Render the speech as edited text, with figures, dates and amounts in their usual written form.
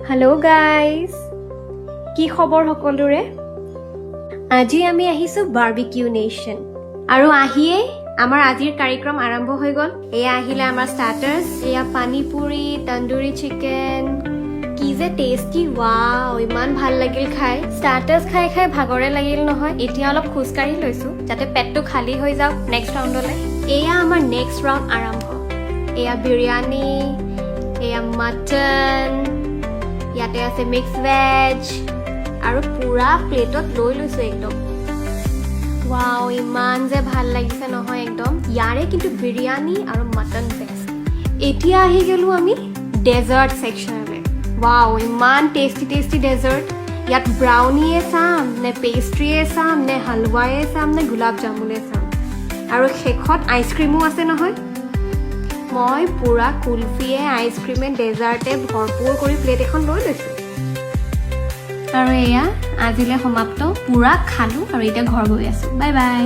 Hello' guys, কি খবৰ সকলোৰে? আজি আমি আহিছোঁ বাৰ্বিকিউ নেশ্যন আৰু আহিয়েই আমাৰ আজিৰ কাৰ্যক্ৰম আৰম্ভ হৈ গ'ল। এয়া আহিলে আমাৰ ষ্টাৰ্টাৰ্ছ, এয়া পানী পুৰি, তন্দুৰী চিকেন, কি যে টেষ্টি! ৱাও, ইমান ভাল লাগিল খাই। ষ্টাৰ্টাৰ্ছ খাই খাই ভাগৰে লাগিল নহয়, এতিয়া অলপ খোজকাঢ়ি লৈছোঁ যাতে পেটটো খালী হৈ যাওক নেক্সট ৰাউণ্ডলৈ। এয়া আমাৰ নেক্সট ৰাউণ্ড আৰম্ভ। এয়া বিৰিয়ানী, এয়া মাটন, ইয়াতে আছে মিক্স ভেজ আৰু পুৰা প্লেটত লৈ লৈছোঁ একদম। ৱাও, ইমান যে ভাল লাগিছে নহয় একদম। ইয়াৰে কিন্তু বিৰিয়ানী আৰু মাটন বেষ্ট। এতিয়া আহি গ'লোঁ আমি ডেজাৰ্ট ছেকশ্যনলৈ। ৱাও, ইমান টেষ্টি টেষ্টি ডেজাৰ্ট। ইয়াত ব্ৰাউনিয়ে চাম নে পেষ্ট্ৰিয়ে চাম নে হালৱায়ে চাম নে গোলাপ জামুনে চাম, আৰু শেষত আইচক্ৰীমো আছে নহয়। মই পুৰা কুলফিয়ে আইচক্ৰীমে ডেজাৰ্টে ভৰপূৰ কৰি প্লেট এখন লৈ লৈছোঁ। আৰু এয়া আজিলৈ সমাপ্ত। পুৰা খালোঁ আৰু এতিয়া ঘৰ গৈ আছোঁ। Bye bye.